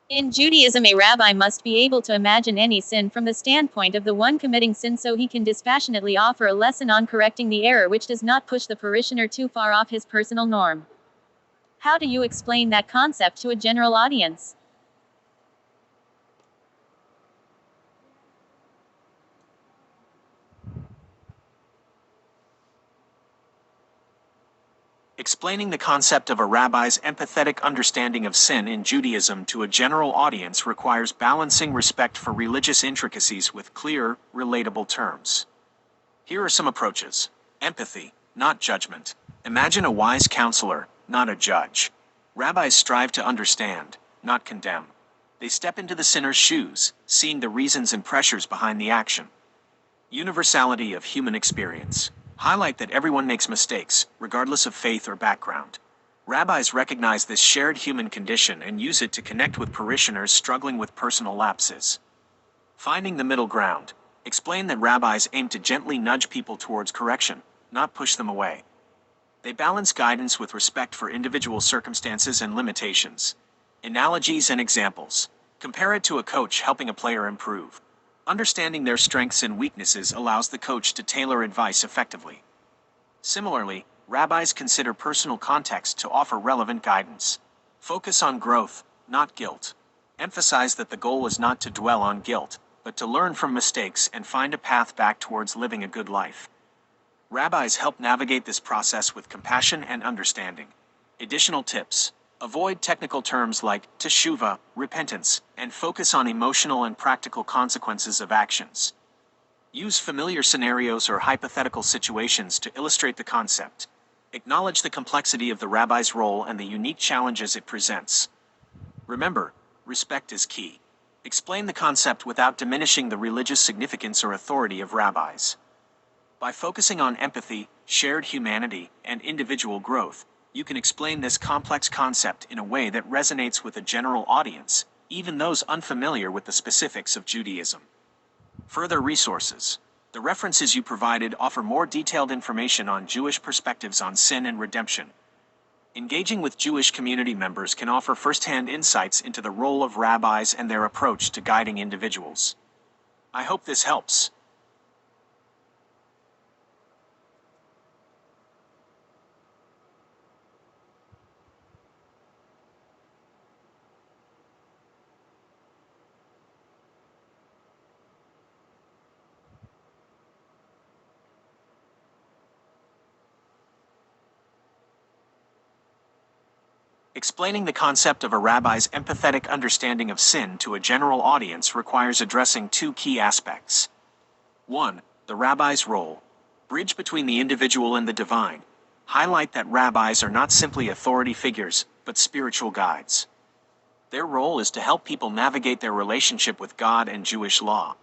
In Judaism, a rabbi must be able to imagine any sin from the standpoint of the one committing sin so he can dispassionately offer a lesson on correcting the error which does not push the parishioner too far off his personal norm. How do you explain that concept to a general audience? Explaining the concept of a rabbi's empathetic understanding of sin in Judaism to a general audience requires balancing respect for religious intricacies with clear, relatable terms. Here are some approaches. Empathy, not judgment. Imagine a wise counselor, not a judge. Rabbis strive to understand, not condemn. They step into the sinner's shoes, seeing the reasons and pressures behind the action. Universality of human experience. Highlight that everyone makes mistakes, regardless of faith or background. Rabbis recognize this shared human condition and use it to connect with parishioners struggling with personal lapses. Finding the middle ground. Explain that rabbis aim to gently nudge people towards correction, not push them away. They balance guidance with respect for individual circumstances and limitations. Analogies and examples. Compare it to a coach helping a player improve. Understanding their strengths and weaknesses allows the coach to tailor advice effectively. Similarly, rabbis consider personal context to offer relevant guidance. Focus on growth, not guilt. Emphasize that the goal is not to dwell on guilt, but to learn from mistakes and find a path back towards living a good life. Rabbis help navigate this process with compassion and understanding. Additional tips. Avoid technical terms like teshuvah, repentance, and focus on emotional and practical consequences of actions. Use familiar scenarios or hypothetical situations to illustrate the concept. Acknowledge the complexity of the rabbi's role and the unique challenges it presents. Remember, respect is key. Explain the concept without diminishing the religious significance or authority of rabbis. By focusing on empathy, shared humanity, and individual growth, you can explain this complex concept in a way that resonates with a general audience, even those unfamiliar with the specifics of Judaism. Further resources. The references you provided offer more detailed information on Jewish perspectives on sin and redemption. Engaging with Jewish community members can offer first-hand insights into the role of rabbis and their approach to guiding individuals. I hope this helps. Explaining the concept of a rabbi's empathetic understanding of sin to a general audience requires addressing two key aspects. 1. The rabbi's role. Bridge between the individual and the divine. Highlight that rabbis are not simply authority figures, but spiritual guides. Their role is to help people navigate their relationship with God and Jewish law.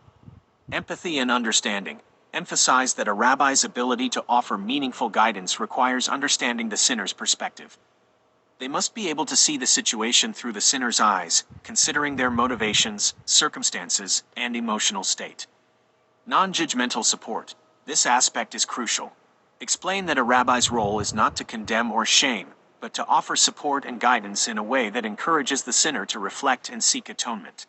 Empathy and understanding. Emphasize that a rabbi's ability to offer meaningful guidance requires understanding the sinner's perspective. They must be able to see the situation through the sinner's eyes, considering their motivations, circumstances, and emotional state. Non-judgmental support. This aspect is crucial. Explain that a rabbi's role is not to condemn or shame, but to offer support and guidance in a way that encourages the sinner to reflect and seek atonement.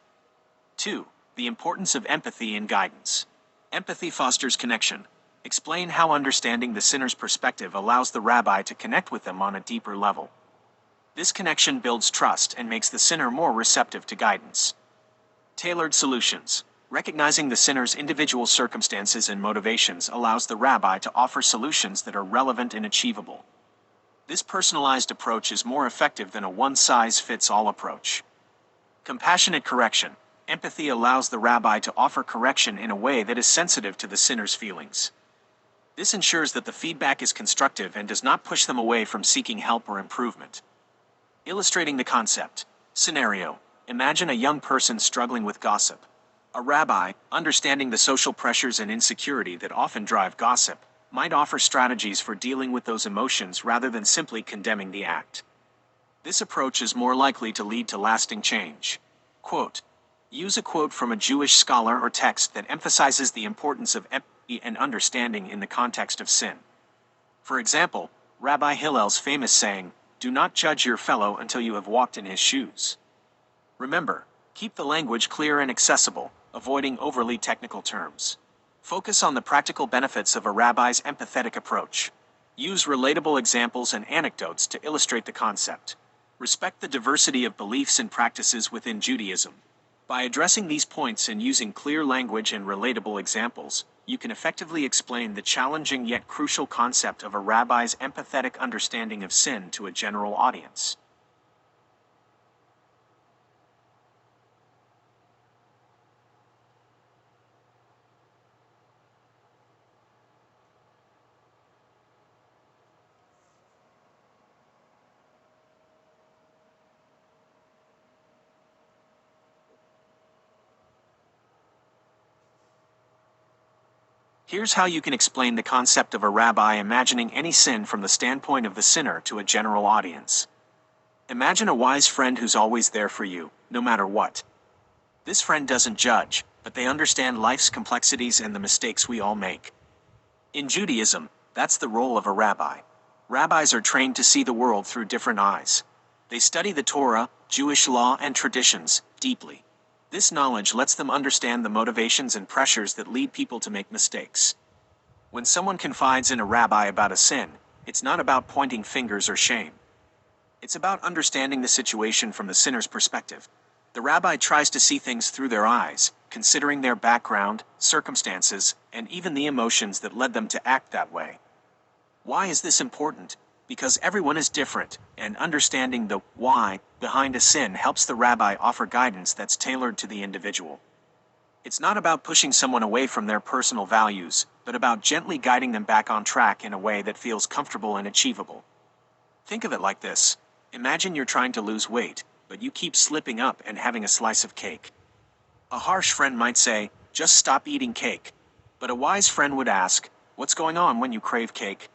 2. The importance of empathy in guidance. Empathy fosters connection. Explain how understanding the sinner's perspective allows the rabbi to connect with them on a deeper level. This connection builds trust and makes the sinner more receptive to guidance. Tailored solutions. Recognizing the sinner's individual circumstances and motivations allows the rabbi to offer solutions that are relevant and achievable. This personalized approach is more effective than a one-size-fits-all approach. Compassionate correction. Empathy allows the rabbi to offer correction in a way that is sensitive to the sinner's feelings. This ensures that the feedback is constructive and does not push them away from seeking help or improvement. Illustrating the concept. Scenario. Imagine a young person struggling with gossip. A rabbi, understanding the social pressures and insecurity that often drive gossip, might offer strategies for dealing with those emotions rather than simply condemning the act. This approach is more likely to lead to lasting change. Quote. Use a quote from a Jewish scholar or text that emphasizes the importance of empathy and understanding in the context of sin. For example, Rabbi Hillel's famous saying, "Do not judge your fellow until you have walked in his shoes." Remember, keep the language clear and accessible, avoiding overly technical terms. Focus on the practical benefits of a rabbi's empathetic approach. Use relatable examples and anecdotes to illustrate the concept. Respect the diversity of beliefs and practices within Judaism. By addressing these points and using clear language and relatable examples, you can effectively explain the challenging yet crucial concept of a rabbi's empathetic understanding of sin to a general audience. Here's how you can explain the concept of a rabbi imagining any sin from the standpoint of the sinner to a general audience. Imagine a wise friend who's always there for you, no matter what. This friend doesn't judge, but they understand life's complexities and the mistakes we all make. In Judaism, that's the role of a rabbi. Rabbis are trained to see the world through different eyes. They study the Torah, Jewish law, and traditions deeply. This knowledge lets them understand the motivations and pressures that lead people to make mistakes. When someone confides in a rabbi about a sin, it's not about pointing fingers or shame. It's about understanding the situation from the sinner's perspective. The rabbi tries to see things through their eyes, considering their background, circumstances, and even the emotions that led them to act that way. Why is this important? Because everyone is different, and understanding the why behind a sin helps the rabbi offer guidance that's tailored to the individual. It's not about pushing someone away from their personal values, but about gently guiding them back on track in a way that feels comfortable and achievable. Think of it like this. Imagine you're trying to lose weight, but you keep slipping up and having a slice of cake. A harsh friend might say, "Just stop eating cake." But a wise friend would ask, "What's going on when you crave cake?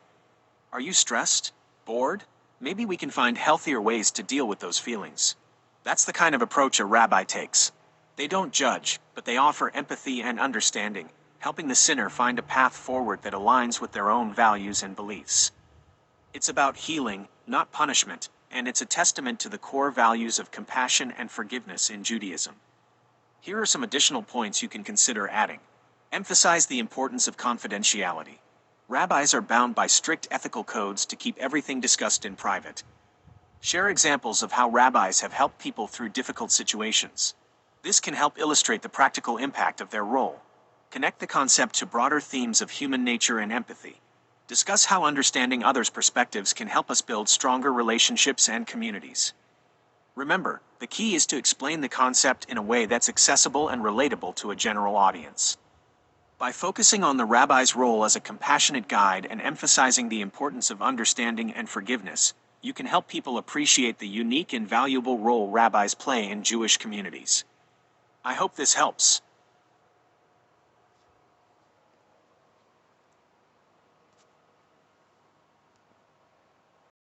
Are you stressed? Bored? Maybe we can find healthier ways to deal with those feelings." That's the kind of approach a rabbi takes. They don't judge, but they offer empathy and understanding, helping the sinner find a path forward that aligns with their own values and beliefs. It's about healing, not punishment, and it's a testament to the core values of compassion and forgiveness in Judaism. Here are some additional points you can consider adding. Emphasize the importance of confidentiality. Rabbis are bound by strict ethical codes to keep everything discussed in private. Share examples of how rabbis have helped people through difficult situations. This can help illustrate the practical impact of their role. Connect the concept to broader themes of human nature and empathy. Discuss how understanding others' perspectives can help us build stronger relationships and communities. Remember, the key is to explain the concept in a way that's accessible and relatable to a general audience. By focusing on the rabbi's role as a compassionate guide and emphasizing the importance of understanding and forgiveness, you can help people appreciate the unique and valuable role rabbis play in Jewish communities. I hope this helps.